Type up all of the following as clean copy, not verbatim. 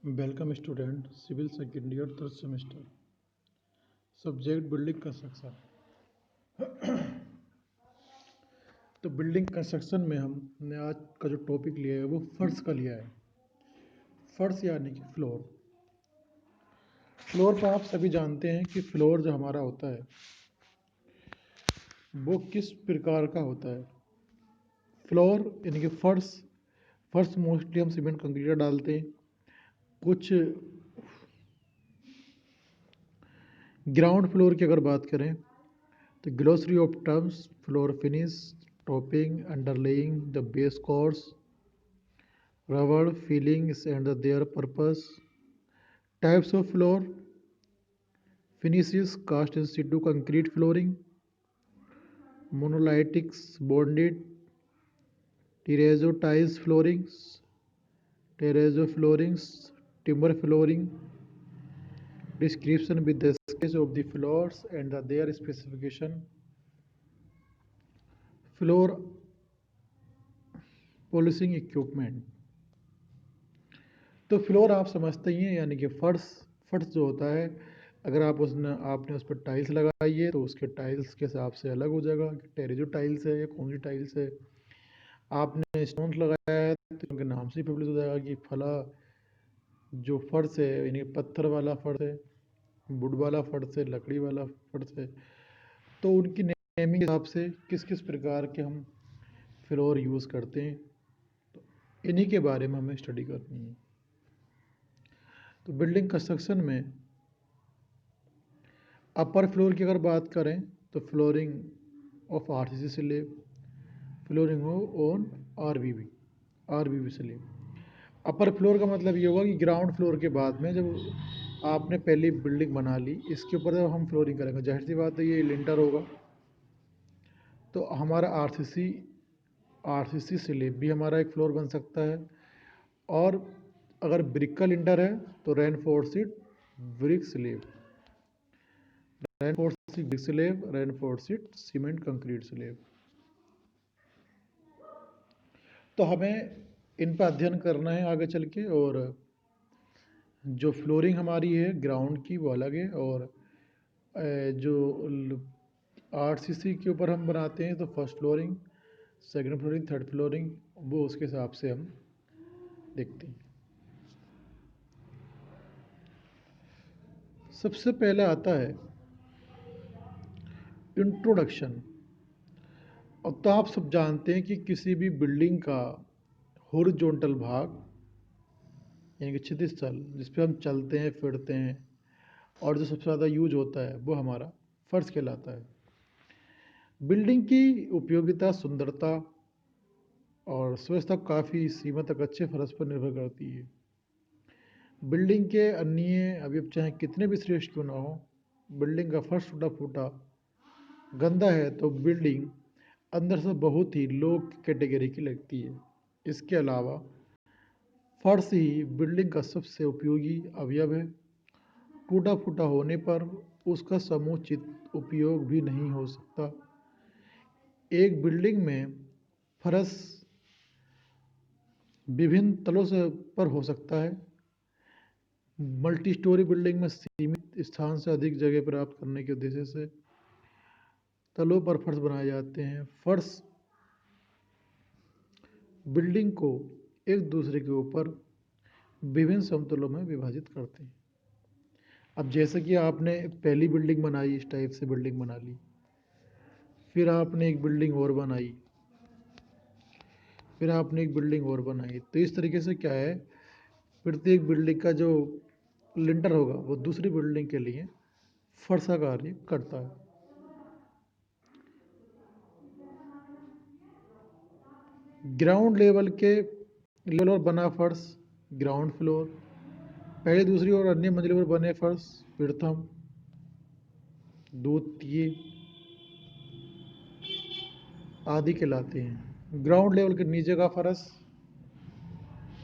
Welcome student civil second year third semester subject building construction. तो building construction में हमने आज का जो टॉपिक लिया है वो फर्श का लिया है। फर्श यानी कि फ्लोर। फ्लोर पर आप सभी जानते हैं कि फ्लोर जो हमारा होता है वो किस प्रकार का होता है। फ्लोर यानी कि फर्श। फर्श मोस्टली हम सीमेंट कंक्रीट डालते हैं। कुछ ग्राउंड फ्लोर की अगर बात करें तो glossary of terms: floor finish, topping, underlying, the base course, rubber fillings and their purpose, types of floor, finishes, cast in situ concrete flooring, monolithics, bonded, terrazzo tiles floorings, terrazzo floorings, timber flooring, description with the sketch of the floors and their specification, floor polishing equipment। तो floor आप समझते ही हैं, यानी कि फर्श। फर्श जो होता है, अगर आपने उस पर टाइल्स लगाई है तो उसके टाइल्स के हिसाब से अलग हो जाएगा कि टेरेजो टाइल्स है या कौन सी टाइल्स है। आपने स्टोन्स लगाया है तो उनके नाम से ही पब्लिश हो जाएगा कि फला जो फर्श है यानी पत्थर वाला फर्श है, वुड वाला फर्श है, लकड़ी वाला फर्श है। तो उनकी नेमिंग के हिसाब से किस किस प्रकार के हम फ्लोर यूज़ करते हैं, तो इन्हीं के बारे में हमें स्टडी करनी है। तो बिल्डिंग कंस्ट्रक्शन में अपर फ्लोर की अगर बात करें तो flooring of RCC slab, flooring on RBB slab. Upper floor का मतलब ये होगा कि ग्राउंड फ्लोर के बाद में जब आपने पहली बिल्डिंग बना ली, इसके ऊपर जब हम फ्लोरिंग करेंगे, जाहिर सी बात है ये लिंटर होगा, तो हमारा आरसीसी स्लैब भी हमारा एक फ्लोर बन सकता है। और अगर ब्रिक का लिंटर है तो reinforced brick slab, reinforced brick slab, reinforced cement concrete slab. तो हमें इन पर अध्ययन करना है आगे चल के। और जो फ्लोरिंग हमारी है ग्राउंड की वो अलग है, और जो आरसीसी के ऊपर हम बनाते हैं तो first flooring, second flooring, third flooring, वो उसके हिसाब से हम देखते हैं। सबसे पहले आता है इंट्रोडक्शन। अब तो आप सब जानते हैं कि किसी भी बिल्डिंग का हॉरिजॉन्टल भाग यानी कि क्षैतिज तल जिस पे हम चलते हैं फिरते हैं और जो सबसे ज़्यादा यूज होता है वो हमारा फर्श कहलाता है। बिल्डिंग की उपयोगिता, सुंदरता और स्वच्छता काफ़ी सीमा तक अच्छे फर्श पर निर्भर करती है। बिल्डिंग के अन्य अवयव चाहे कितने भी श्रेष्ठ क्यों ना हो, बिल्डिंग का फर्श टूटा फूटा गंदा है तो बिल्डिंग अंदर से बहुत ही लो कैटेगरी की लगती है। इसके अलावा फर्श ही बिल्डिंग का सबसे उपयोगी अवयव है। टूटा फूटा होने पर उसका समुचित उपयोग भी नहीं हो सकता। एक बिल्डिंग में फर्श विभिन्न तलों से पर हो सकता है। मल्टी स्टोरी बिल्डिंग में सीमित स्थान से अधिक जगह प्राप्त करने के उद्देश्य से तलों पर फर्श बनाए जाते हैं। फर्श बिल्डिंग को एक दूसरे के ऊपर विभिन्न समतलों में विभाजित करते हैं। अब जैसे कि आपने पहली बिल्डिंग बनाई, इस टाइप से बिल्डिंग बना ली, फिर आपने एक बिल्डिंग और बनाई, फिर आपने एक बिल्डिंग और बनाई, तो इस तरीके से क्या है, प्रत्येक बिल्डिंग का जो लिंटर होगा वो दूसरी बिल्डिंग के लिए फर्श का कार्य करता है। ग्राउंड लेवल पर बना फर्श ग्राउंड फ्लोर, पहली, दूसरी और अन्य मंजिलों पर बने फर्श प्रथम, द्वितीय आदि कहलाते हैं। ग्राउंड लेवल के नीचे का फर्श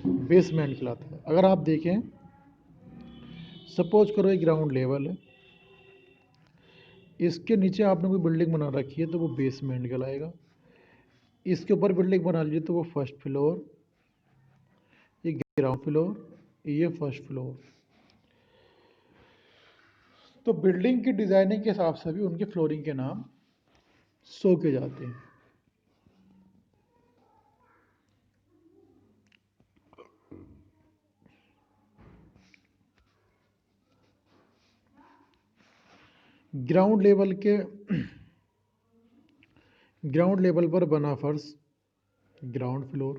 बेसमेंट कहलाता है। अगर आप देखें, सपोज करो एक ग्राउंड लेवल है, इसके नीचे आपने कोई बिल्डिंग बना रखी है तो वो बेसमेंट कहलाएगा। इसके ऊपर बिल्डिंग बना लीजिए तो वो फर्स्ट फ्लोर, ये ग्राउंड फ्लोर, ये फर्स्ट फ्लोर। तो बिल्डिंग की डिज़ाइनिंग के हिसाब से भी उनके फ्लोरिंग के नाम शो किए जाते हैं। ग्राउंड लेवल के ग्राउंड लेवल पर बना फर्श ग्राउंड फ्लोर,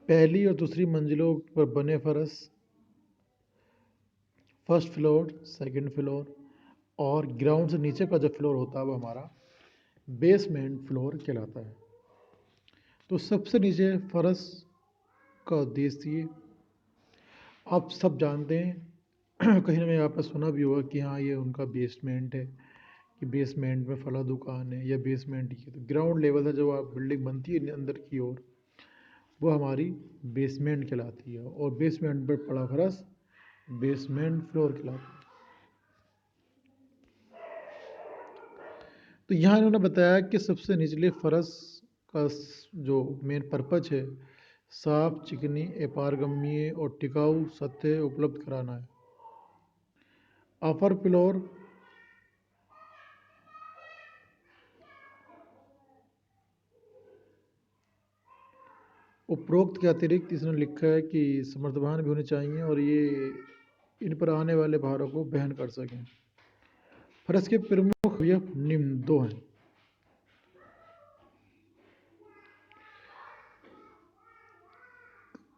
पहली और दूसरी मंजिलों पर बने फर्श फर्स्ट फ्लोर सेकंड फ्लोर, और ग्राउंड से नीचे का जो फ्लोर होता है वो हमारा बेसमेंट फ्लोर कहलाता है। तो सबसे नीचे फर्श का उद्देश्य ये आप सब जानते हैं, कहीं ना कहीं आपने सुना भी होगा कि हाँ ये उनका बेसमेंट है, कि बेसमेंट में फला दुकान है या बेसमेंट ही है। तो ग्राउंड लेवल है जो आप बिल्डिंग बनती है अंदर की ओर, वो हमारी बेसमेंट कहलाती है, और बेसमेंट पर पड़ा फर्श बेसमेंट फ्लोर कहलाता है। तो यहाँ इन्होंने बताया कि सबसे निचले फर्श का जो मेन पर्पज है साफ चिकनी अपारगम्य और टिकाऊ सतह उपलब्ध कराना है। अपर फ्लोर उपरोक्त के अतिरिक्त इसने लिखा है कि समर्थवान भी होने चाहिए और ये इन पर आने वाले भारों को वहन कर सकें। फर्श के प्रमुख अवयव निम्न दो हैं।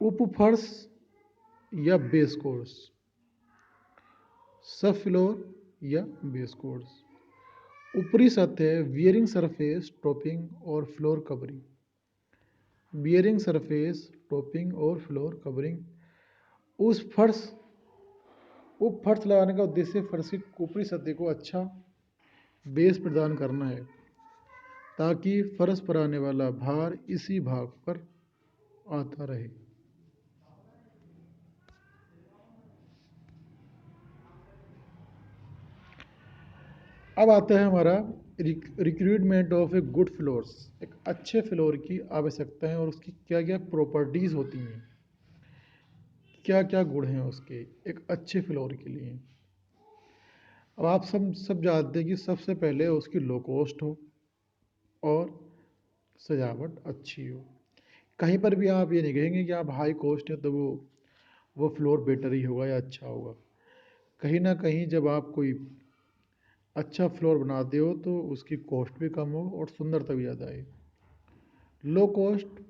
उपफर्श या बेस कोर्स, सब फ्लोर या बेस कोर्स, ऊपरी सतह वियरिंग सरफेस टॉपिंग और floor covering, bearing surface topping और फ्लोर कवरिंग। उस फर्श उप फर्श लगाने का उद्देश्य फर्श की ऊपरी सतह को अच्छा बेस प्रदान करना है ताकि फर्श पर आने वाला भार इसी भाग पर आता रहे। अब आता है हमारा recruitment of a good floors. एक अच्छे फ्लोर की आवश्यकता है और उसकी क्या क्या प्रॉपर्टीज़ होती हैं, क्या क्या गुण हैं उसके एक अच्छे फ्लोर के लिए। अब आप सब जानते हैं कि सबसे पहले उसकी लो कॉस्ट हो और सजावट अच्छी हो। कहीं पर भी आप ये नहीं कहेंगे कि आप हाई कॉस्ट है तो वो फ्लोर बेटर ही होगा या अच्छा होगा। कहीं ना कहीं जब आप कोई अच्छा फ्लोर बनाते हो तो उसकी कॉस्ट भी कम हो और सुंदरता भी ज़्यादा आए। लो कॉस्ट,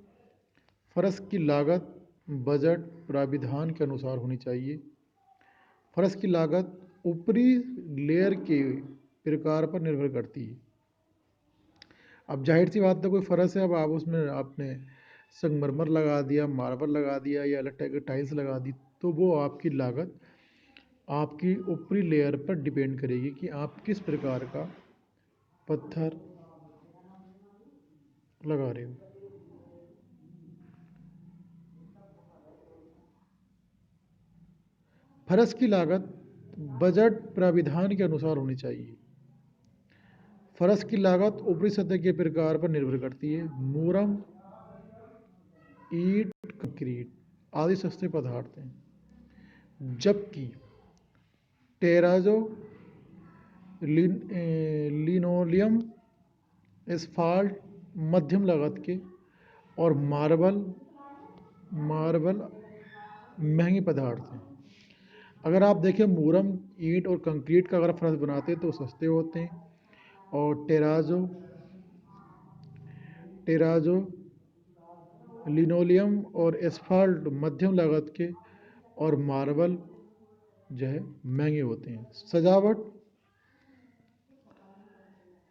फर्श की लागत बजट प्राविधान के अनुसार होनी चाहिए। फर्श की लागत ऊपरी लेयर के प्रकार पर निर्भर करती है। अब जाहिर सी बात है कोई फर्श है, अब आप उसमें आपने संगमरमर लगा दिया, मार्बल लगा दिया या अलग टाइप की टाइल्स लगा दी, तो वो आपकी लागत आपकी ऊपरी लेयर पर डिपेंड करेगी कि आप किस प्रकार का पत्थर लगा रहे हो। फर्श की लागत बजट प्राविधान के अनुसार होनी चाहिए। फर्श की लागत ऊपरी सतह के प्रकार पर निर्भर करती है। मूरम, ईंट, कंक्रीट आदि सस्ते पदार्थ हैं, जबकि टेराजो, लिनोलियम, एस्फाल्ट मध्यम लागत के, और मार्बल मार्बल महंगे पदार्थ हैं। अगर आप देखें मूरम, ईंट और कंक्रीट का अगर फर्श बनाते हैं तो सस्ते होते हैं, और टेराजो, लिनोलियम और एस्फाल्ट मध्यम लागत के, और मार्बल जो है महंगे होते हैं।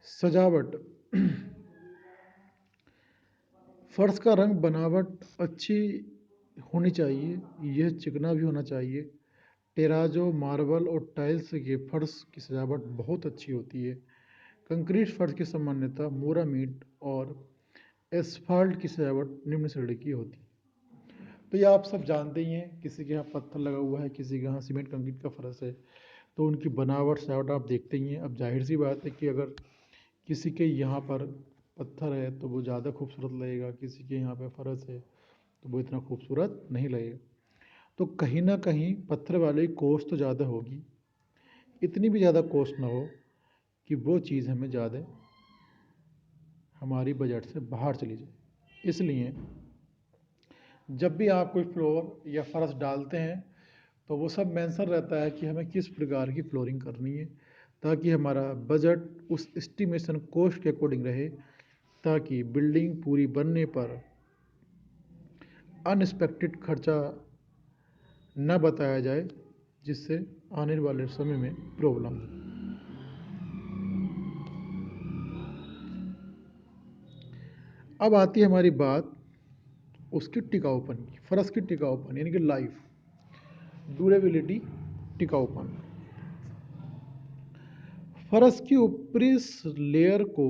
सजावट फर्श का रंग बनावट अच्छी होनी चाहिए, यह चिकना भी होना चाहिए। टेराजो, मार्बल और टाइल्स के फर्श की सजावट बहुत अच्छी होती है। कंक्रीट फर्श की सामान्यतः मूरम ईंट और एस्फाल्ट की सजावट निम्न श्रेणी की होती है। तो ये आप सब जानते ही हैं, किसी के यहाँ पत्थर लगा हुआ है, किसी के यहाँ सीमेंट कंक्रीट का फर्श है, तो उनकी बनावट सजावट आप देखते ही हैं। अब जाहिर सी बात है कि अगर किसी के यहाँ पर पत्थर है तो वो ज़्यादा खूबसूरत लगेगा, किसी के यहाँ पे फर्श है तो वो इतना खूबसूरत नहीं लगेगा। तो कहीं ना कहीं पत्थर वाले की कॉस्ट तो ज़्यादा होगी, इतनी भी ज़्यादा कॉस्ट ना हो कि वो चीज़ हमें ज़्यादा हमारी बजट से बाहर चली जाए। इसलिए जब भी आप कोई फ्लोर या फर्श डालते हैं तो वो सब मेंशन रहता है कि हमें किस प्रकार की फ्लोरिंग करनी है, ताकि हमारा बजट उस एस्टिमेशन कॉस्ट के अकॉर्डिंग रहे, ताकि बिल्डिंग पूरी बनने पर अनएक्सपेक्टेड खर्चा न बताया जाए, जिससे आने वाले समय में प्रॉब्लम हो। अब आती है हमारी बात उसकी टिकाऊपन की, फर्श की टिकाऊपन यानी कि लाइफ ड्यूरेबिलिटी, टिकाऊपन। फर्श की ऊपरी लेयर को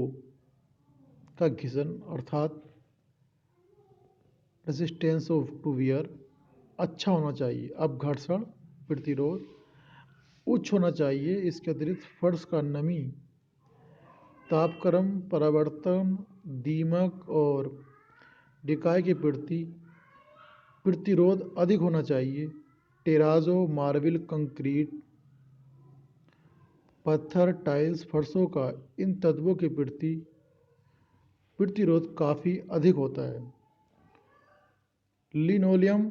का घिसन अर्थात रेजिस्टेंस ऑफ टू वियर अच्छा होना चाहिए। अब घर्षण प्रतिरोध उच्च होना चाहिए। इसके अतिरिक्त फर्श का नमी, तापक्रम परावर्तन, दीमक और डिकाय के प्रति प्रतिरोध अधिक होना चाहिए। टेराजो, मार्बल, कंक्रीट, पत्थर, टाइल्स फर्शों का इन तत्वों के प्रति प्रतिरोध काफ़ी अधिक होता है। लिनोलियम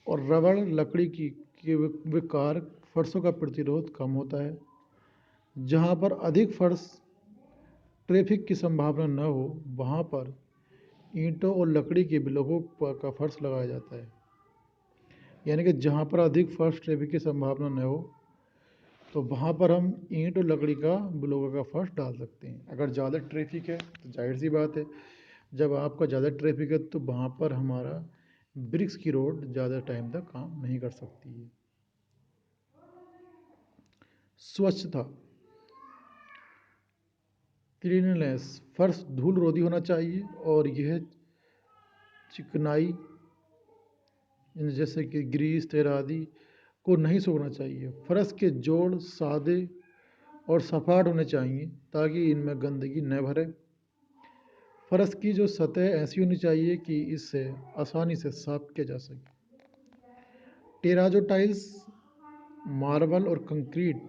और रबड़ लकड़ी के विकार फर्शों का प्रतिरोध कम होता है। जहाँ पर अधिक फर्श ट्रैफिक की संभावना न हो, वहाँ पर ईंटों और लकड़ी के ब्लॉकों का फर्श लगाया जाता है। यानी कि जहाँ पर अधिक फर्श ट्रैफिक की संभावना न हो, तो वहाँ पर हम ईंट और लकड़ी का ब्लॉकों का फर्श डाल सकते हैं। अगर ज़्यादा ट्रैफिक है तो जाहिर सी बात है, जब आपका ज़्यादा ट्रैफिक है तो वहाँ पर हमारा ब्रिक्स की रोड ज़्यादा टाइम तक काम नहीं कर सकती है। स्वच्छता, क्लीननेस, फर्श धूल रोधी होना चाहिए और यह चिकनाई जैसे कि ग्रीस, तेल आदि को नहीं सूखना चाहिए। फर्श के जोड़ सादे और सपाट होने चाहिए ताकि इनमें गंदगी न भरे। फर्श की जो सतह ऐसी होनी चाहिए कि इससे आसानी से साफ किया जा सके। टेराजो टाइल्स, मार्बल और कंक्रीट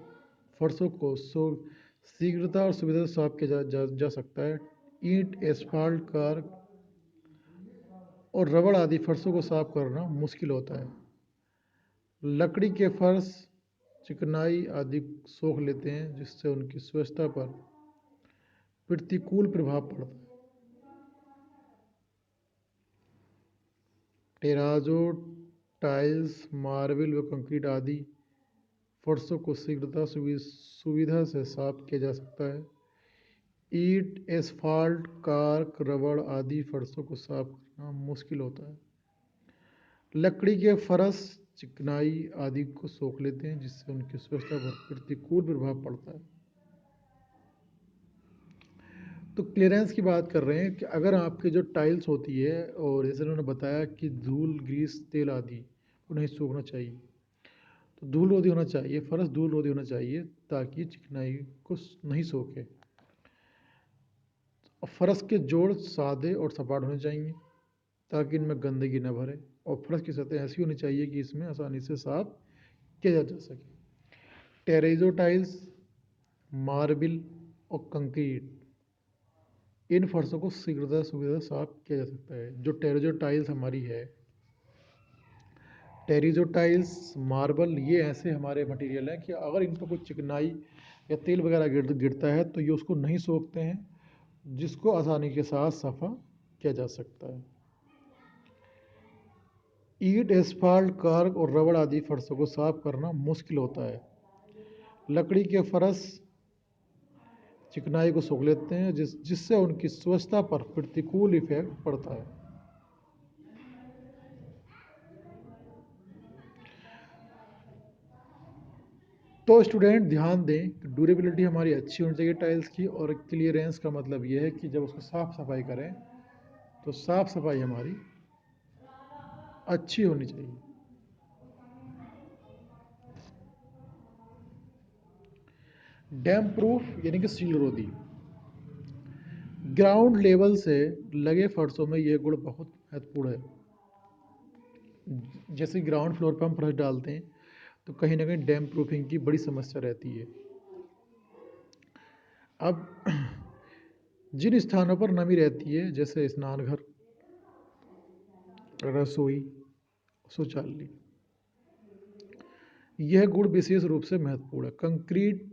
फर्शों को शीघ्रता और सुविधा से साफ किया जा सकता है। ईंट, एस्फाल्ट, कार और रबड़ आदि फर्शों को साफ करना मुश्किल होता है। लकड़ी के फर्श चिकनाई आदि सोख लेते हैं, जिससे उनकी स्वच्छता पर प्रतिकूल प्रभाव पड़ता है। टेराजो टाइल्स, मार्बल व कंक्रीट आदि फर्शों को शीघ्रता सुविधा से साफ किया जा सकता है। ईंट, एस्फाल्ट, कार्क, रबड़ आदि फर्शों को साफ करना मुश्किल होता है। लकड़ी के फर्श चिकनाई आदि को सोख लेते हैं, जिससे उनकी स्वच्छता पर प्रतिकूल प्रभाव पड़ता है। तो क्लियरेंस की बात कर रहे हैं कि अगर आपके जो टाइल्स होती है, और जैसे उन्होंने बताया कि धूल, ग्रीस, तेल आदि को नहीं सूखना चाहिए, तो धूल रोधी होना चाहिए, फर्श धूल रोधी होना चाहिए ताकि चिकनाई को नहीं सोखे। और फर्श के जोड़ सादे और सपाट होने चाहिए ताकि इनमें गंदगी न भरे, और फर्श की सतह ऐसी होनी चाहिए कि इसमें आसानी से साफ किया जा सके। टेरेजो टाइल्स, मार्बल और कंक्रीट इन फर्शों को शीघ्रता सुविधा साफ किया जा सकता है। जो टेरेजो टाइल्स हमारी है, टेरेजो टाइल्स, मार्बल, ये ऐसे हमारे मटेरियल हैं कि अगर इन पर कुछ चिकनाई या तेल वगैरह गिरता है तो ये उसको नहीं सोखते हैं, जिसको आसानी के साथ सफा किया जा सकता है। ईंट, एस्फाल्ट, कार्क और रबड़ आदि फर्शों को साफ करना मुश्किल होता है। लकड़ी के फर्श चिकनाई को सोख लेते हैं, जिससे उनकी स्वच्छता पर प्रतिकूल इफेक्ट पड़ता है। तो स्टूडेंट ध्यान दें कि ड्यूरेबिलिटी हमारी अच्छी होनी चाहिए टाइल्स की, और क्लियरेंस का मतलब यह है कि जब उसको साफ सफाई करें तो साफ सफाई हमारी अच्छी होनी चाहिए। डैम प्रूफ यानी कि सील रोधी, ग्राउंड लेवल से लगे फर्शों में यह गुण बहुत महत्वपूर्ण है। जैसे ग्राउंड फ्लोर पर हम फर्श डालते हैं तो कहीं ना कहीं डैम्प प्रूफिंग की बड़ी समस्या रहती है। अब जिन स्थानों पर नमी रहती है जैसे स्नानघर, रसोई, शौचालय, यह गुण विशेष रूप से महत्वपूर्ण है। कंक्रीट,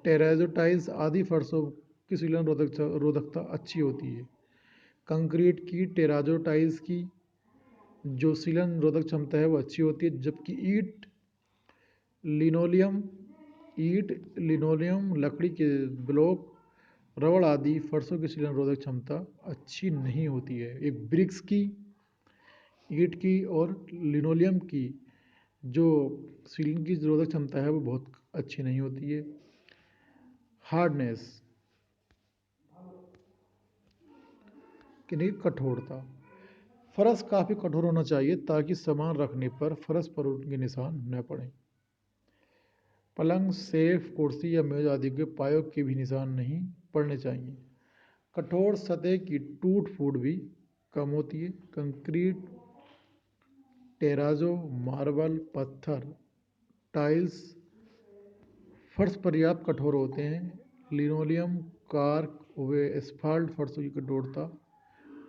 टेरेजो टाइल्स आदि फर्शों की सीलन रोधकता अच्छी होती है। कंक्रीट की, टेराजो टाइल्स की जो सीलन रोधक क्षमता है वो अच्छी होती है, जबकि लिनोलियम लिनोलियम, लकड़ी के ब्लॉक, रबड़ आदि फर्शों की सीलन रोधक क्षमता अच्छी नहीं होती है। एक ब्रिक्स की, ईंट की और लिनोलियम की जो सीलिंग की रोधक क्षमता है वो बहुत अच्छी नहीं होती है। हार्डनेस की कठोरता, फर्श काफ़ी कठोर होना चाहिए ताकि सामान रखने पर फर्श पर उनके निशान न पड़ें। पलंग, सेफ, कुर्सी या मेज आदि के पायों के भी निशान नहीं पड़ने चाहिए। कठोर सतह की टूट फूट भी कम होती है। कंक्रीट, टेराजो, मार्बल, पत्थर, टाइल्स फर्श पर्याप्त कठोर होते हैं। लिनोलियम, कार्क व एस्फाल्ट फर्शों की कठोरता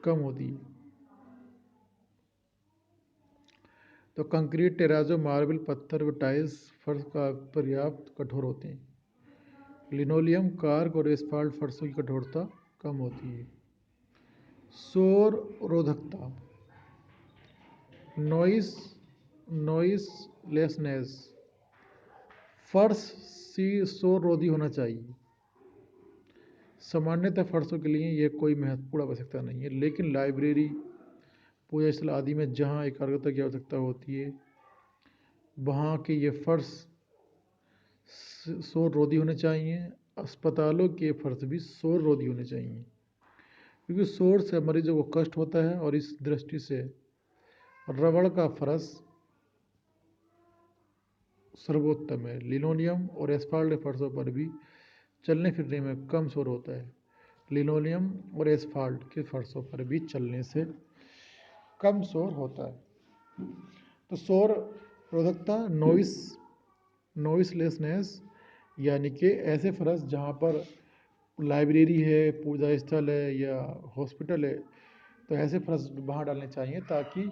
कम होती है। तो कंक्रीट, टेराजो, मार्बल, पत्थर व टाइल्स फर्श का पर्याप्त कठोर होते हैं। लिनोलियम, कार्क और एस्फाल्ट फर्शों की कठोरता कम होती है। शोर रोधकता, नॉइसलेसनेस, फर्श शोर रोधी होना चाहिए। सामान्यतः फर्शों के लिए यह कोई महत्वपूर्ण आवश्यकता नहीं है, लेकिन लाइब्रेरी, पूजा स्थल आदि में जहाँ एकाग्रता की आवश्यकता होती है वहाँ के ये फर्श शोर रोधी होने चाहिए। अस्पतालों के फर्श भी शोर रोधी होने चाहिए, क्योंकि शोर से मरीजों को कष्ट होता है और इस दृष्टि से रबड़ का फर्श सर्वोत्तम है। लिनोलियम और एस्फाल्ट फर्शों पर भी चलने फिरने में कम शोर होता है। लिनोलियम और एस्फाल्ट के फर्शों पर भी चलने से कम शोर होता है। तो शोर रोधकता, नॉइसलेसनेस, यानी कि ऐसे फर्श जहाँ पर लाइब्रेरी है, पूजा स्थल है या हॉस्पिटल है, तो ऐसे फर्श वहाँ डालने चाहिए ताकि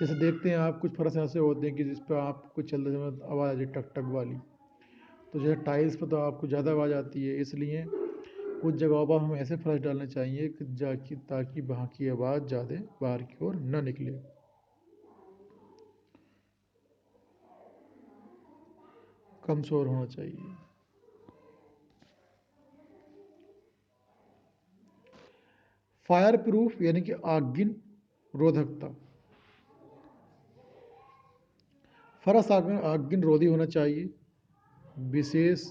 जैसे देखते हैं आप कुछ फर्श ऐसे होते हैं कि जिस पर आपको चलते समय आवाज़ आ जाए टक टक वाली, तो जैसे टाइल्स पर तो आपको ज़्यादा आवाज़ आती है, इसलिए कुछ जगहों पर हम ऐसे फर्श डालने चाहिए कि ताकि वहाँ की आवाज़ ज़्यादा बाहर की ओर न निकले। कम शोर होना चाहिए। फायर प्रूफ यानी कि आगिन रोधकता, फर्श आगिन रोधी होना चाहिए। विशेष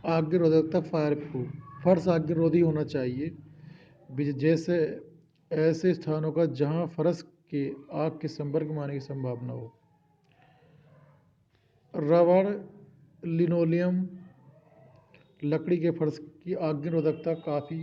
आगिन रोधकता, फायर प्रूफ फर्श आगिन रोधी होना चाहिए, जैसे ऐसे स्थानों का जहां फर्श के आग के संपर्क में आने की संभावना हो। रबड़, लिनोलियम, लकड़ी के फर्श की आगिन रोधकता काफ़ी